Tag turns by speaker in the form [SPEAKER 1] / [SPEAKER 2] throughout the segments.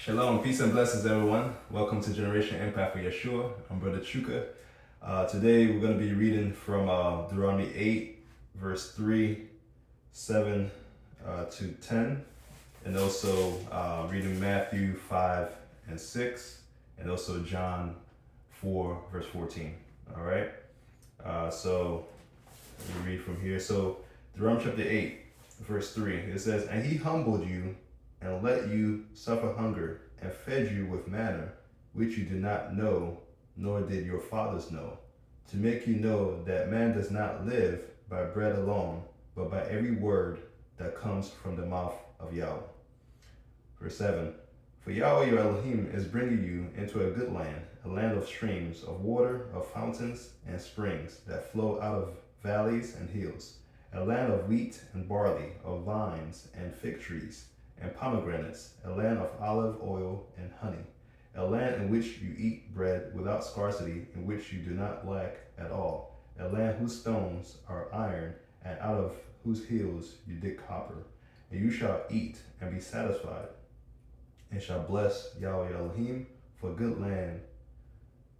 [SPEAKER 1] Shalom, peace and blessings, everyone. Welcome to Generation Impact for Yeshua. I'm Brother Chuka. Today we're going to be reading from Deuteronomy 8, verse 3, 7 to 10, and also reading Matthew 5 and 6, and also John 4, verse 14. All right? So let me read from here. So Deuteronomy chapter 8, verse 3, it says, "And he humbled you and let you suffer hunger, and fed you with manna, which you did not know, nor did your fathers know, to make you know that man does not live by bread alone, but by every word that comes from the mouth of Yahweh." Verse 7, "For Yahweh your Elohim is bringing you into a good land, a land of streams, of water, of fountains and springs that flow out of valleys and hills, a land of wheat and barley, of vines and fig trees, and pomegranates, a land of olive oil and honey, a land in which you eat bread without scarcity, in which you do not lack at all, a land whose stones are iron, and out of whose hills you dig copper. And you shall eat and be satisfied, and shall bless Yahweh Elohim for good land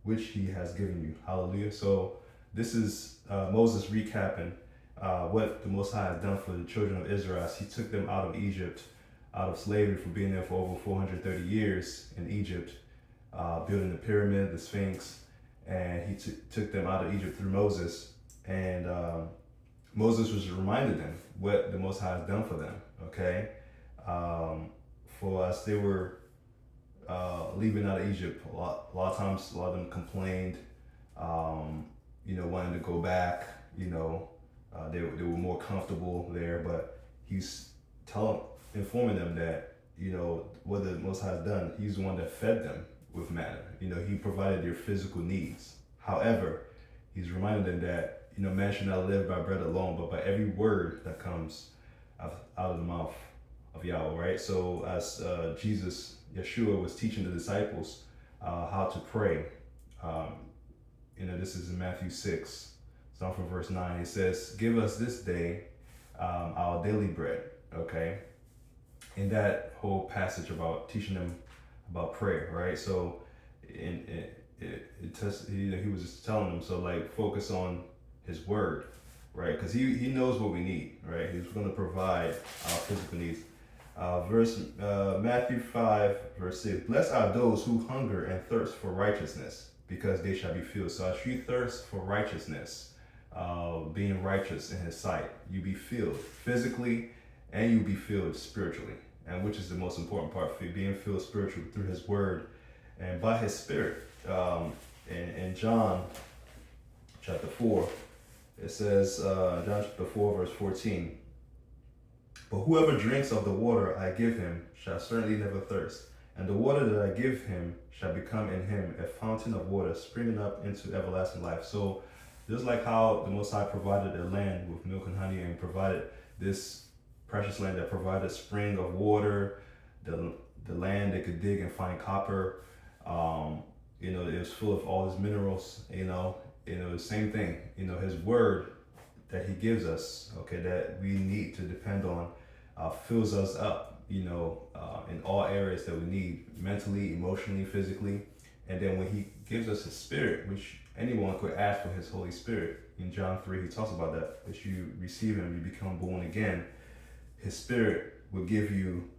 [SPEAKER 1] which he has given you." Hallelujah. So this is Moses recapping what the Most High has done for the children of Israel as he took them out of Egypt, out of slavery, for being there for over 430 years in Egypt, building the pyramid, the Sphinx, and he took them out of Egypt through Moses. And Moses was reminding them what the Most High has done for them, okay? For us, they were leaving out of Egypt. A lot of times, a lot of them complained, wanting to go back, they were more comfortable there, but he's informing them that, what the Most High has done, he's the one that fed them with manna. He provided their physical needs. However, he's reminding them that, man should not live by bread alone, but by every word that comes out of the mouth of Yahweh, right? So as Yeshua was teaching the disciples how to pray, this is in Matthew 6, starting from verse 9, it says, "Give us this day our daily bread," okay? In that whole passage about teaching them about prayer, right? So he was just telling them, so focus on his word, right? Because he knows what we need, right? He's going to provide our physical needs. Matthew 5, verse 6, "Blessed are those who hunger and thirst for righteousness, because they shall be filled." So as you thirst for righteousness, being righteous in his sight, you be filled physically and you be filled spiritually, and which is the most important part, for being filled spiritually through his word and by his spirit. In John chapter 4, it says, John chapter 4, verse 14, "But whoever drinks of the water I give him shall certainly never thirst, and the water that I give him shall become in him a fountain of water springing up into everlasting life." So just like how the Most High provided a land with milk and honey, and provided this precious land that provided a spring of water, the land they could dig and find copper, it was full of all these minerals, the same thing, his word that he gives us, okay, that we need to depend on, fills us up, in all areas that we need, mentally, emotionally, physically. And then when he gives us his spirit, which anyone could ask for his Holy Spirit, in John 3, he talks about that, if you receive him, you become born again. His spirit will give you,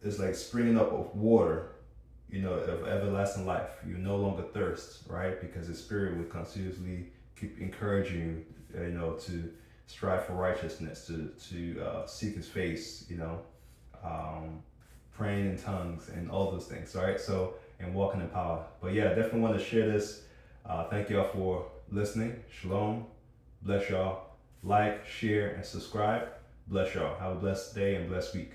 [SPEAKER 1] it's like springing up of water, of everlasting life. You no longer thirst, right? Because his spirit will continuously keep encouraging you, to strive for righteousness, to seek his face, praying in tongues and all those things, right? So, and walking in power. But yeah, I definitely want to share this. Thank y'all for listening. Shalom. Bless y'all. Like, share, and subscribe. Bless y'all. Have a blessed day and blessed week.